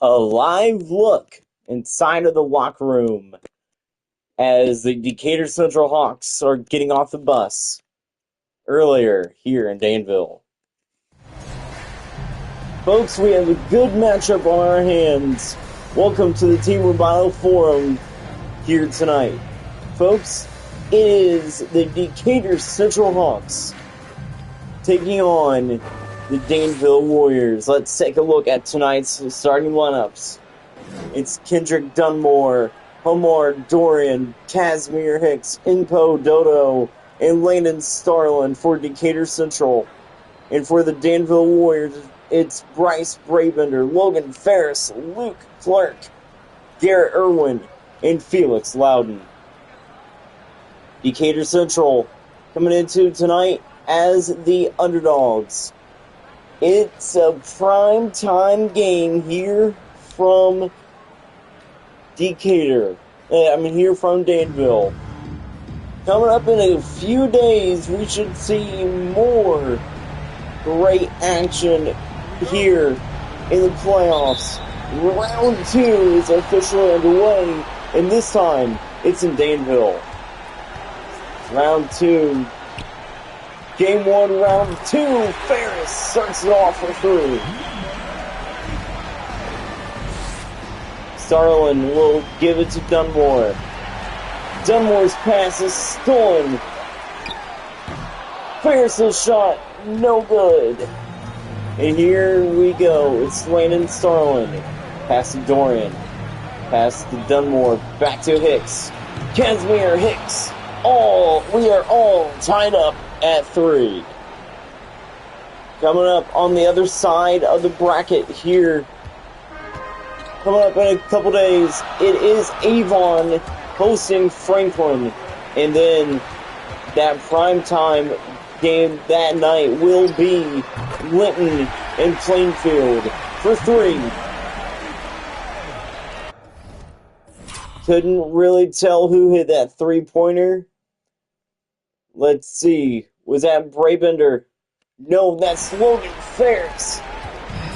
A live look inside of the locker room as the Decatur Central Hawks are getting off the bus earlier here in Danville. Folks, we have a good matchup on our hands. Welcome to the Team Roboto Forum here tonight. Folks, it is the Decatur Central Hawks taking on the Danville Warriors. Let's take a look at tonight's starting lineups. It's Kendrick Dunmore, Omar Dorian, Casimir Hicks, Inpo Dodo, and Landon Starlin for Decatur Central. And for the Danville Warriors, it's Bryce Brabender, Logan Ferris, Luke Clark, Garrett Irwin, and Felix Loudon. Decatur Central coming into tonight as the underdogs. It's a prime time game here from Decatur. Here from Danville. Coming up in a few days, we should see more great action here in the playoffs. Round 2 is officially underway, and this time it's in Danville. Round 2. Game 1, round 2. Ferris starts it off for 3. Starlin will give it to Dunmore. Dunmore's pass is stolen. Ferris' shot, no good. And here we go. It's Landon Starlin. Pass to Dorian. Pass to Dunmore. Back to Hicks. Casimir Hicks. We are all tied up at 3. Coming up on the other side of the bracket here. Coming up in a couple days, it is Avon hosting Franklin. And then that primetime game that night will be Linton and Plainfield for 3. Couldn't really tell who hit that 3-pointer. Let's see. Was that Brabender? No, that's Logan Ferris.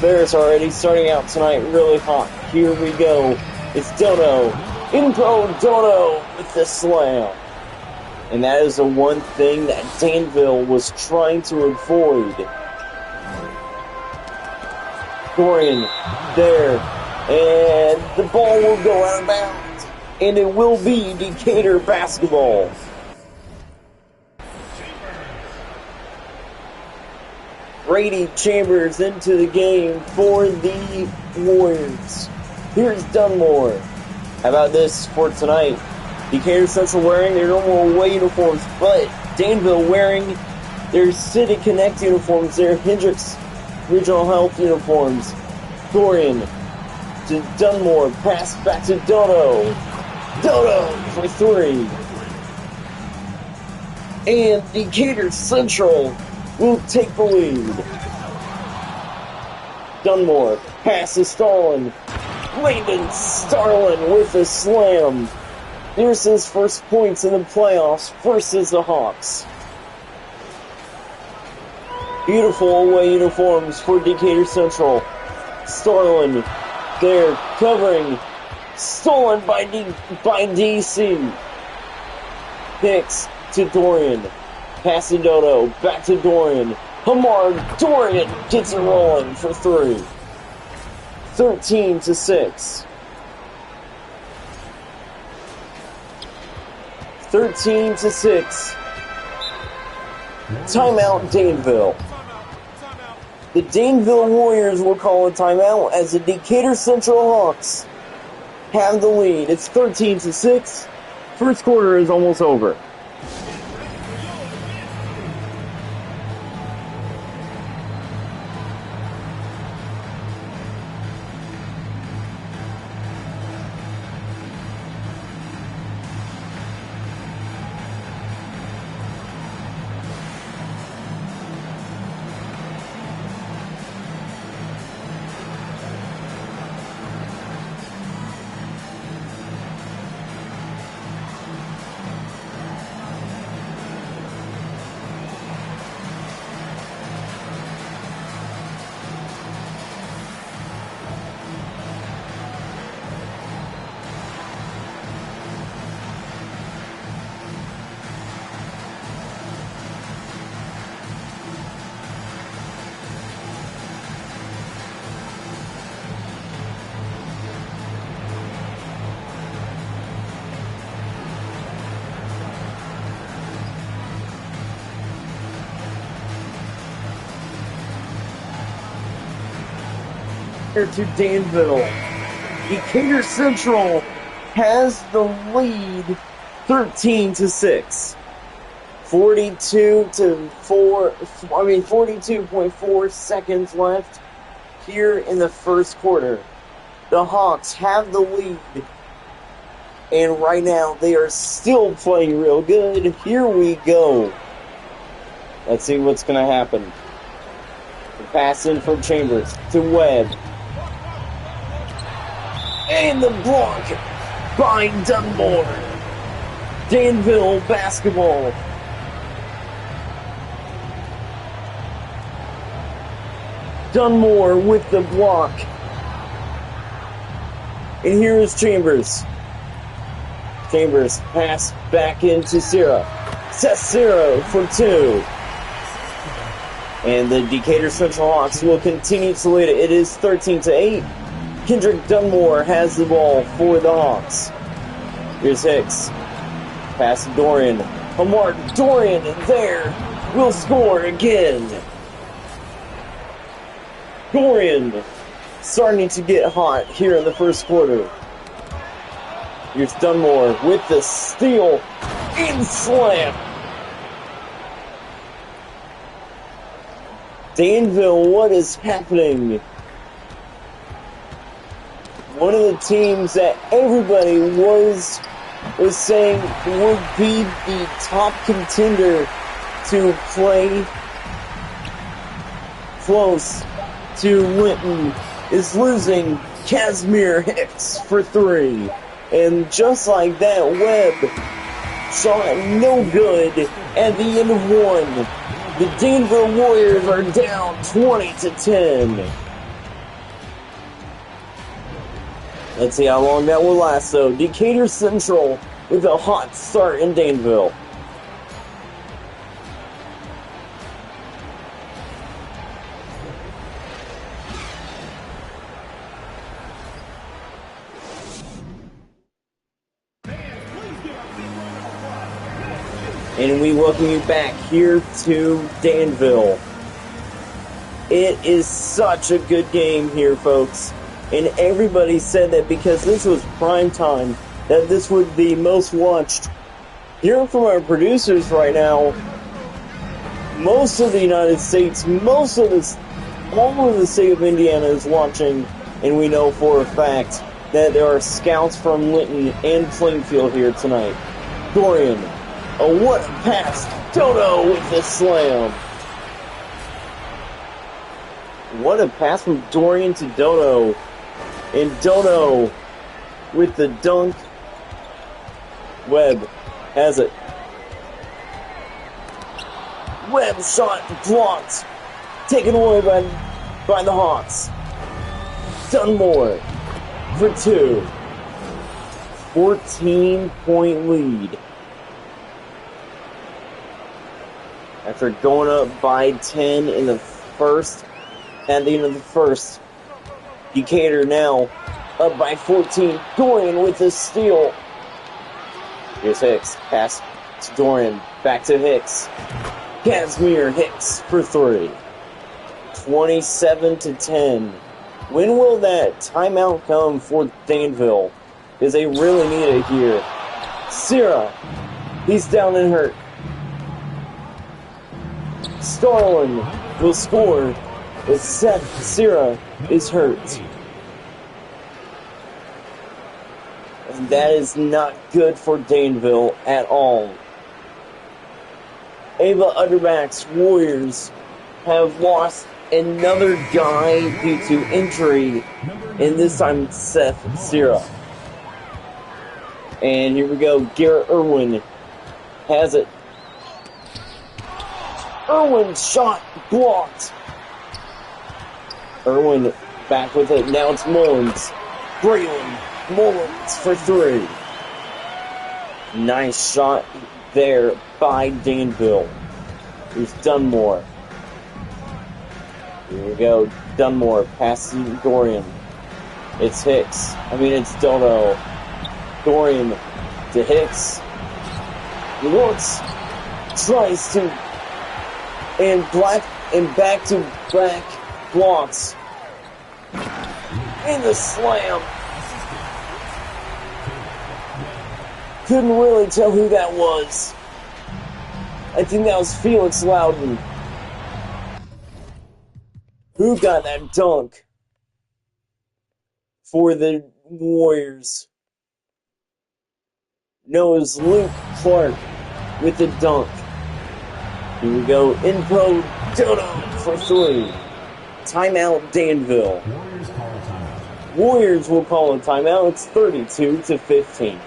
Ferris already starting out tonight really hot. Here we go. It's Dono. Inpo Dono with the slam. And that is the one thing that Danville was trying to avoid. Dorian there. And the ball will go out of bounds. And it will be Decatur basketball. Brady Chambers into the game for the Warriors. Here's Dunmore. How about this for tonight? Decatur Central wearing their normal away uniforms, but Danville wearing their City Connect uniforms, their Hendricks Regional Health uniforms. Dorian to Dunmore, pass back to Dodo. Dodo for 3. And Decatur Central will take the lead. Dunmore, pass to Starlin. Landon Starlin with a slam. Here's his first points in the playoffs versus the Hawks. Beautiful away uniforms for Decatur Central. Starlin there covering. Stolen by DC. Hicks to Dorian. Pass to Dodo. Back to Dorian. Hamar Dorian gets it rolling for 3. 13-6. 13-6. Timeout Danville. The Danville Warriors will call a timeout as the Decatur Central Hawks have the lead. It's 13-6. First quarter is almost over. Decatur to Danville. Decatur Central has the lead 13-6. 42.4 seconds left here in the first quarter. The Hawks have the lead. And right now, they are still playing real good. Here we go. Let's see what's going to happen. The pass in from Chambers to Webb. And the block by Dunmore. Danville basketball. Dunmore with the block. And here is Chambers. Chambers pass back into Sierra. Sets Sierra for 2. And the Decatur Central Hawks will continue to lead it. It is 13-8. Kendrick Dunmore has the ball for the Hawks. Here's Hicks. Pass to Dorian. Amar Dorian there will score again. Dorian starting to get hot here in the first quarter. Here's Dunmore with the steal and slam. Danville, what is happening? One of the teams that everybody was saying would be the top contender to play close to Linton is losing. Casimir Hicks for 3. And just like that, Webb shot no good at the end of 1. The Danville Warriors are down 20-10. Let's see how long that will last, though. Decatur Central with a hot start in Danville. And we welcome you back here to Danville. It is such a good game here, folks. And everybody said that because this was prime time, that this would be most watched. Hearing from our producers right now, most of the United States, all of the state of Indiana is watching. And we know for a fact that there are scouts from Linton and Plainfield here tonight. Dorian. Oh, what a pass. Dodo with the slam. What a pass from Dorian to Dodo. And Dodo with the dunk. Webb has it. Webb shot blocked. Taken away by the Hawks. Dunmore for 2. 14-point lead. After going up by 10 in the first, at the end of the first, Decatur now up by 14. Dorian with the steal. Here's Hicks. Pass to Dorian. Back to Hicks. Casimir Hicks for 3. 27-10. When will that timeout come for Danville? Because they really need it here. Sierra. He's down and hurt. Starlin will score, but Seth Sierra is hurt. And that is not good for Danville at all. Ava Utterback's Warriors have lost another guy due to injury, and this time Seth Sierra. And here we go, Garrett Irwin has it. Irwin's shot blocked. Irwin back with it. Now it's Mullins. Braylon Mullins for 3. Nice shot there by Danville. Here's Dunmore. Here we go. Dunmore passing Dorian. It's Hicks. It's Dodo. Dorian to Hicks. Looks. Tries to. And back to back blocks. in the slam. Couldn't really tell who that was. I think that was Felix Loudon. Who got that dunk for the Warriors? No, it was Luke Clark with the dunk. Here we go. Info Dodo for 3. Timeout Danville. Warriors will call a timeout. It's 32-15.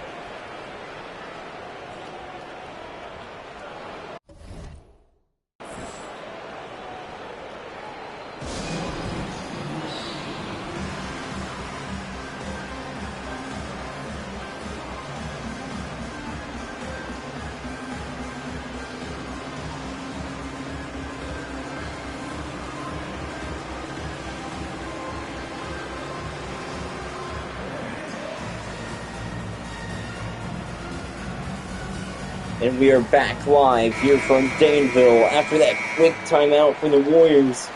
And we are back live here from Danville after that quick timeout for the Warriors.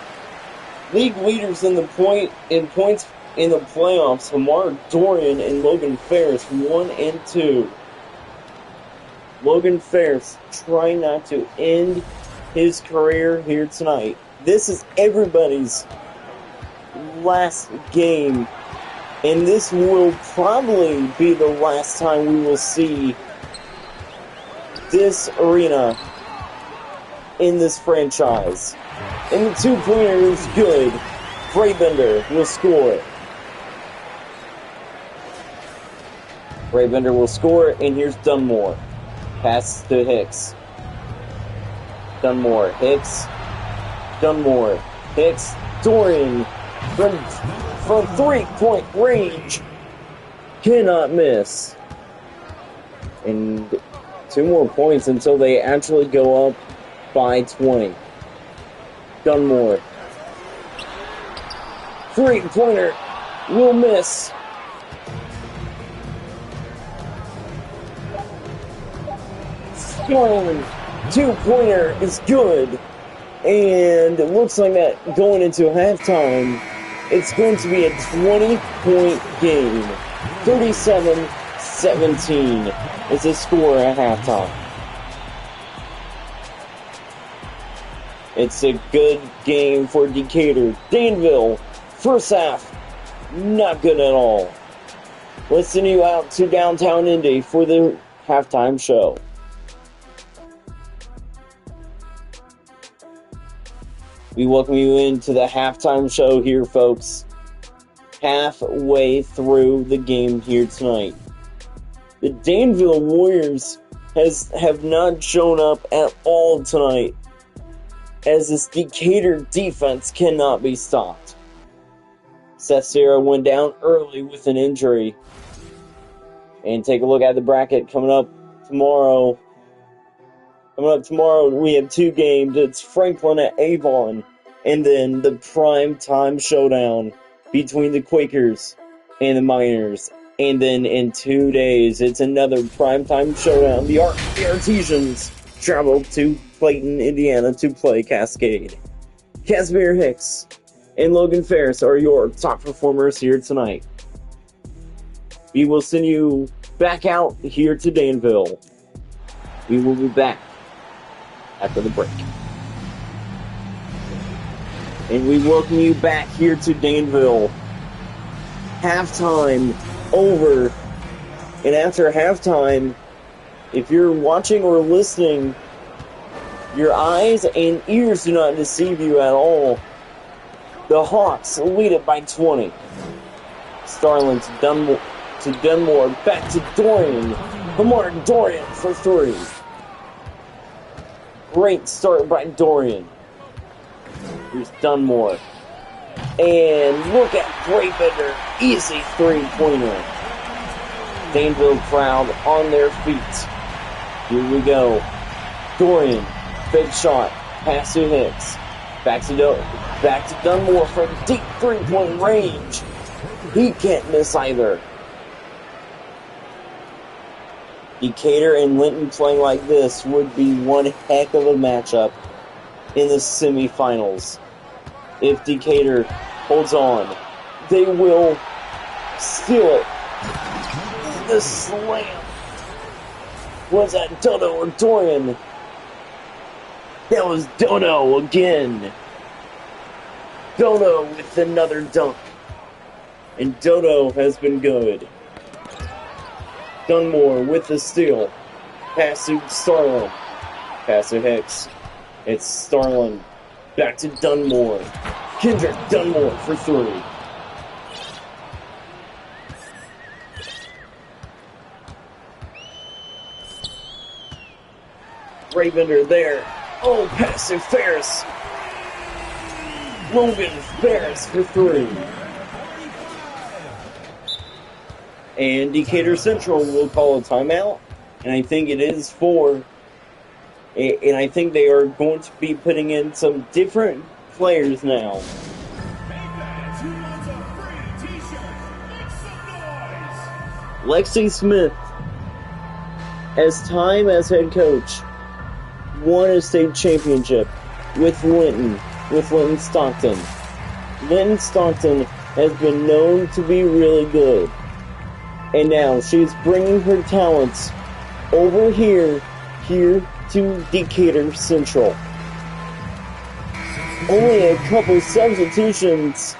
League leaders in points in the playoffs, Hamar Dorian and Logan Ferris, 1 and 2. Logan Ferris trying not to end his career here tonight. This is everybody's last game, and this will probably be the last time we will see this arena in this franchise. And the two-pointer is good. Braybender will score. Braybender will score, and here's Dunmore. Pass to Hicks. Dunmore, Hicks. Dunmore, Hicks. Dorian from three-point range. Cannot miss. And 2 more points until they actually go up by 20. Dunmore. Three-pointer will miss. Scoring. 2-pointer is good. And it looks like that going into halftime, it's going to be a 20-point game. 37-17 is the score at halftime. It's a good game for Decatur. Danville, first half, not good at all. Let's send you out to downtown Indy for the halftime show. We welcome you into the halftime show here, folks. Halfway through the game here tonight. The Danville Warriors have not shown up at all tonight, as this Decatur defense cannot be stopped. Seth Serra went down early with an injury. And take a look at the bracket coming up tomorrow. We have 2 games. It's Franklin at Avon, and then the prime time showdown between the Quakers and the Miners. And then in 2 days, it's another primetime showdown. The Artesians travel to Clayton, Indiana to play Cascade. Casimir Hicks and Logan Ferris are your top performers here tonight. We will send you back out here to Danville. We will be back after the break. And we welcome you back here to Danville. Halftime over. And after halftime, if you're watching or listening, your eyes and ears do not deceive you at all. The Hawks lead it by 20. Starling to Dunmore, back to Dorian. Hamar Dorian for 3. Great start by Dorian. Here's Dunmore. And look at Braybender. Easy 3-pointer. Danville crowd on their feet. Here we go. Dorian. Fake shot. Pass to Hicks. Back to Dunmore from deep 3-point range. He can't miss either. Decatur and Linton playing like this would be one heck of a matchup in the semifinals. If Decatur holds on, they will Steal it. The slam. Was that Dodo or Dorian? That was Dodo again. Dodo with another dunk. And Dodo has been good. Dunmore with the steal. Pass to Starlin. Pass to Hicks. It's Starlin. Back to Dunmore. Kendrick Dunmore for three. Ravender there. Oh, pass to Ferris. Logan Ferris for three. And Decatur Central will call a timeout. And I think it is four. And I think they are going to be putting in some different players now. Lexi Smith, as time as head coach, won a state championship with Linton Stockton. Linton Stockton has been known to be really good. And now she's bringing her talents over here to Decatur Central. Only a couple substitutions.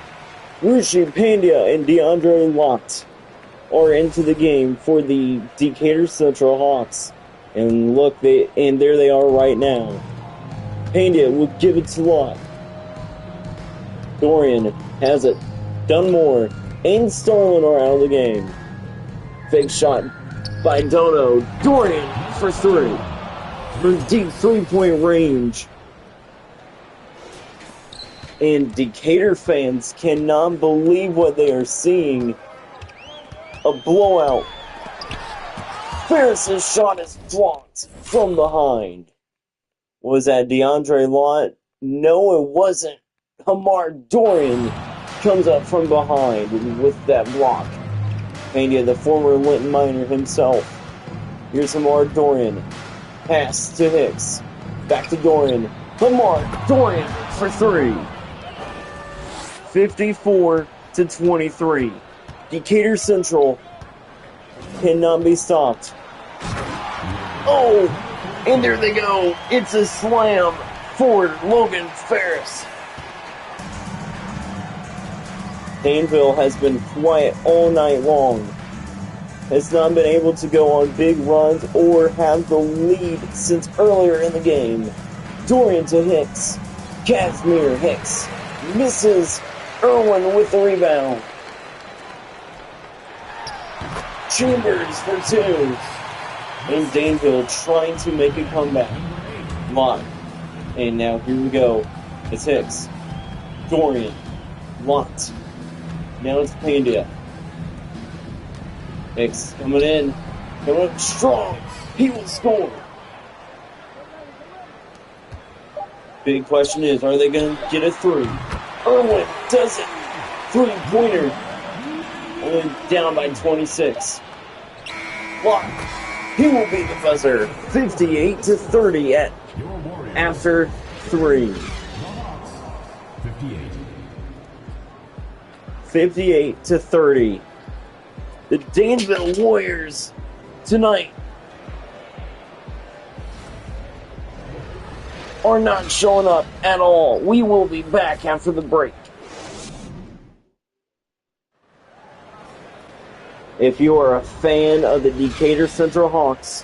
Rushi Pandya and DeAndre Lott are into the game for the Decatur Central Hawks. And look, there they are right now. Pandya will give it to Lott. Dorian has it. Dunmore and Starlin are out of the game. Fake shot by Dodo. Dorian for three. From deep three-point range. And Decatur fans cannot believe what they are seeing. A blowout. Ferris's shot is blocked from behind. Was that DeAndre Lott? No, it wasn't. Hamar Dorian comes up from behind with that block. Pandya, the former Linton Miner himself. Here's Hamar Dorian. Pass to Hicks. Back to Dorian. Hamar Dorian for three. 54-23. Decatur Central cannot be stopped. Oh, and there they go. It's a slam for Logan Ferris. Danville has been quiet all night long. Has not been able to go on big runs or have the lead since earlier in the game. Dorian to Hicks. Casimir Hicks misses. Irwin with the rebound. Chambers for two. And Danville trying to make a comeback. Lott. And now here we go. It's Hicks. Dorian. Lott. Now it's Pandya. Hicks coming in. Coming up strong. He will score. Big question is, are they going to get a three? Irwin does it. Three-pointer. Only down by 26. Lott. He will be the buzzer. 58-30 after three. 58-30. The Danville Warriors tonight are not showing up at all. We will be back after the break. If you are a fan of the Decatur Central Hawks,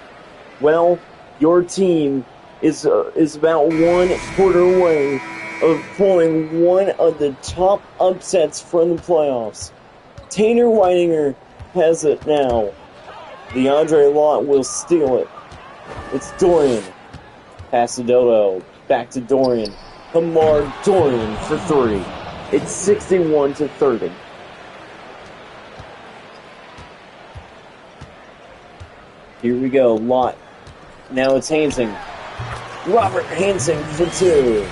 well, your team is about 1 quarter away of pulling one of the top upsets from the playoffs. Tanner Whitinger has it now. DeAndre Lott will steal it. It's Dorian. Pass to Dodo. Back to Dorian. Hamar Dorian for three. It's 61-30. Here we go. Lott. Now it's Hansing. Robert Hansing for two.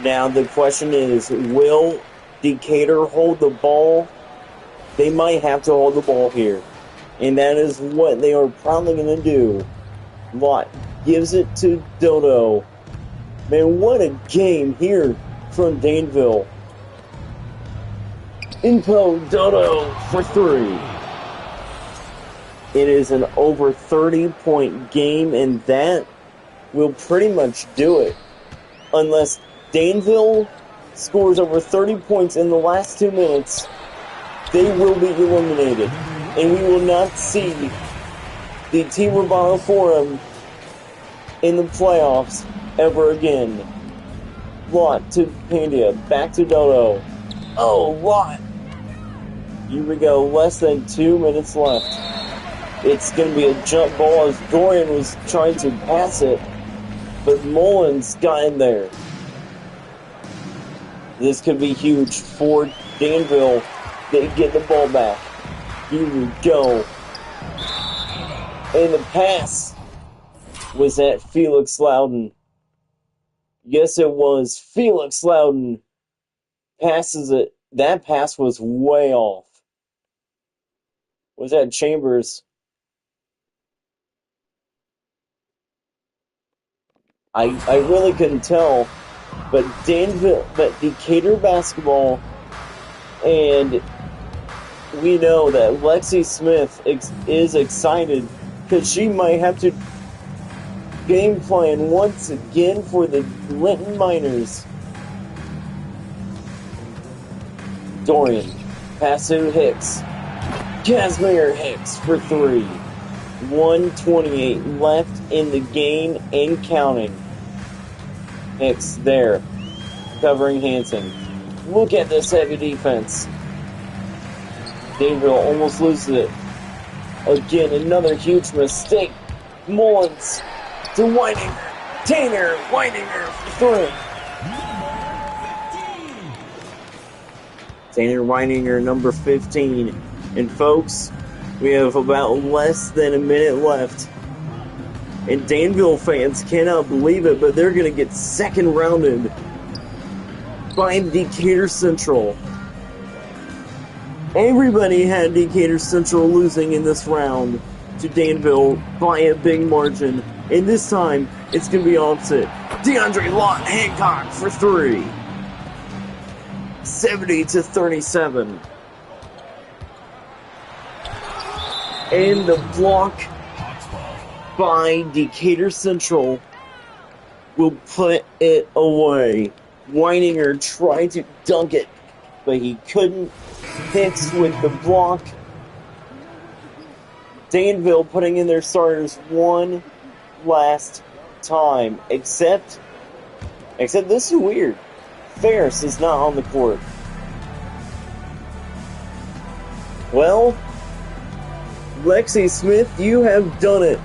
Now the question is, will Decatur hold the ball? They might have to hold the ball here. And that is what they are probably going to do. Lott gives it to Dodo. Man, what a game here from Danville. Info Dodo for 3. It is an over 30-point game, and that will pretty much do it. Unless Danville scores over 30 points in the last 2 minutes, they will be eliminated. And we will not see the Team Urbano Forum in the playoffs ever again. Lot to Pandia, back to Dodo. Oh, Lot! Here we go, less than 2 minutes left. It's going to be a jump ball as Dorian was trying to pass it, but Mullins got in there. This could be huge for Danville. They get the ball back. Here we go. And the pass was at Felix Loudon. Yes, it was. Felix Loudon passes it. That pass was way off. Was that Chambers? I really couldn't tell, but Decatur basketball, and we know that Lexi Smith is excited because she might have to game plan once again for the Linton Miners. Dorian, pass to Hicks. Casimir Hicks for 3. 1:28 left in the game and counting. Hicks there, covering Hansen. Look at this heavy defense. Danville almost loses it. Again, another huge mistake. Mullins to Whitinger. Tanner Whitinger for 3. Tanner Whitinger, number 15. And folks, we have about less than a minute left. And Danville fans cannot believe it, but they're going to get second rounded by Decatur Central. Everybody had Decatur Central losing in this round to Danville by a big margin. And this time, it's going to be opposite. DeAndre Lott Hancock for 3. 70-37. And the block by Decatur Central will put it away. Weininger tried to dunk it, but he couldn't. Hicks with the block. Danville putting in their starters one last time. Except this is weird. Ferris is not on the court. Well, Lexi Smith, you have done it.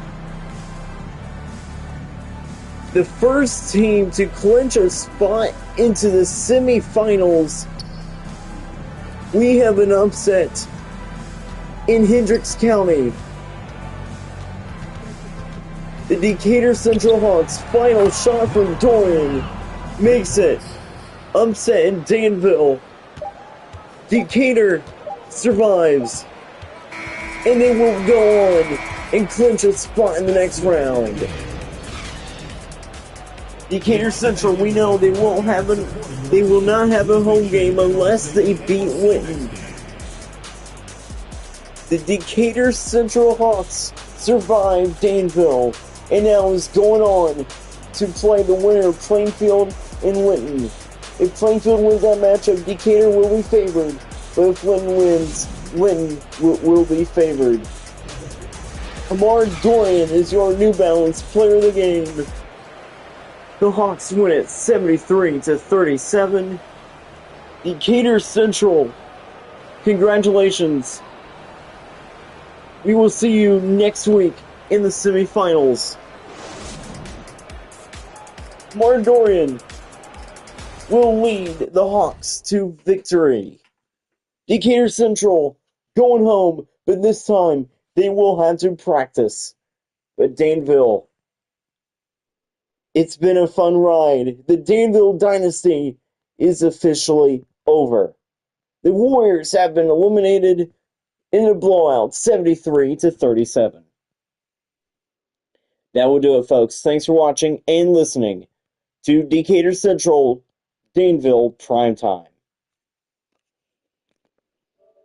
The first team to clinch a spot into the semifinals. We have an upset in Hendricks County. The Decatur Central Hawks final shot from Dorian makes it. Upset in Danville. Decatur survives. And they will go on and clinch a spot in the next round. Decatur Central, we know they will not have a home game unless they beat Linton. The Decatur Central Hawks survived Danville and now is going on to play the winner of Plainfield and Linton. If Plainfield wins that matchup, Decatur will be favored, but if Linton wins, Linton will be favored. Amar Dorian is your New Balance Player of the Game. The Hawks win it 73-37. Decatur Central, congratulations. We will see you next week in the semifinals. Amar Dorian will lead the Hawks to victory. Decatur Central going home, but this time they will have to practice. But Danville, it's been a fun ride. The Danville dynasty is officially over. The Warriors have been eliminated in a blowout, 73-37. That will do it, folks. Thanks for watching and listening to Decatur Central Danville Primetime.